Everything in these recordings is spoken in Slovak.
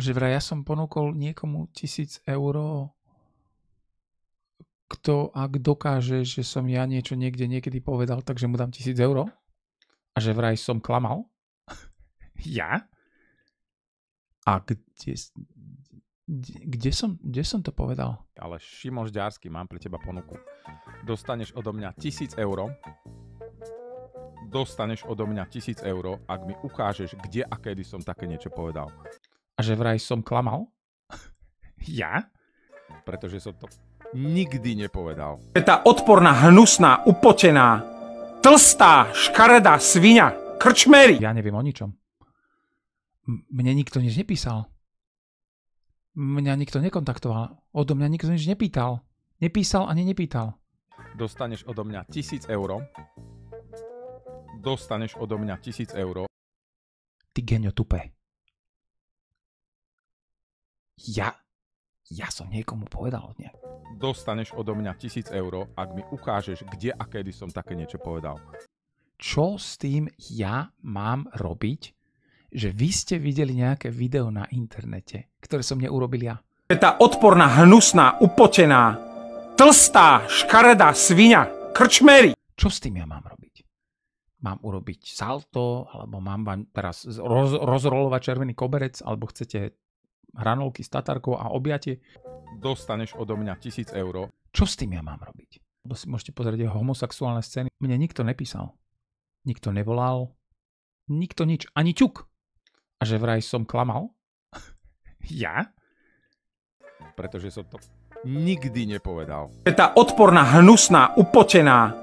Že vraj ja som ponúkol niekomu 1000 eur, kto ak dokáže, že som ja niečo niekedy povedal, takže mu dám 1000 eur. A že vraj som klamal. Ja? A kde som to povedal? Ale Šimon Žďársky, mám pre teba ponuku. Dostaneš odo mňa 1000 eur. Dostaneš odo mňa 1000 eur, ak mi ukážeš, kde a kedy som také niečo povedal. A že vraj som klamal? Ja? Pretože som to nikdy nepovedal. Je tá odporná, hnusná, upotená, tlstá, škaredá sviňa, krčmery. Ja neviem o ničom. Mne nikto nič nepísal. Mňa nikto nekontaktoval. Odo mňa nikto nič nepýtal. Nepísal ani nepýtal. Dostaneš odo mňa 1000 eur. Dostaneš odo mňa 1000 eur. Ty genio tupé. Ja som niekomu povedal nejak. Dostaneš odo mňa 1000 eur, ak mi ukážeš, kde a kedy som také niečo povedal. Čo s tým ja mám robiť, že vy ste videli nejaké video na internete, ktoré som neurobil ja? Je tá odporná, hnusná, upotená, tlstá, škaredá sviňa, krčmery. Čo s tým ja mám robiť? Mám urobiť salto, alebo mám vám teraz rozrolovať červený koberec, alebo chcete hranolky s tatarkou a objatie? Dostaneš odo mňa 1000 eur. Čo s tým ja mám robiť? Lebo si môžete pozrieť homosexuálne scény. Mne nikto nepísal. Nikto nevolal. Nikto nič. Ani ťuk. A že vraj som klamal? Ja? Pretože som to nikdy nepovedal. Je tá odporná, hnusná, upotená,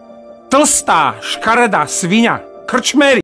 tlstá, škaredá sviňa, krčmery.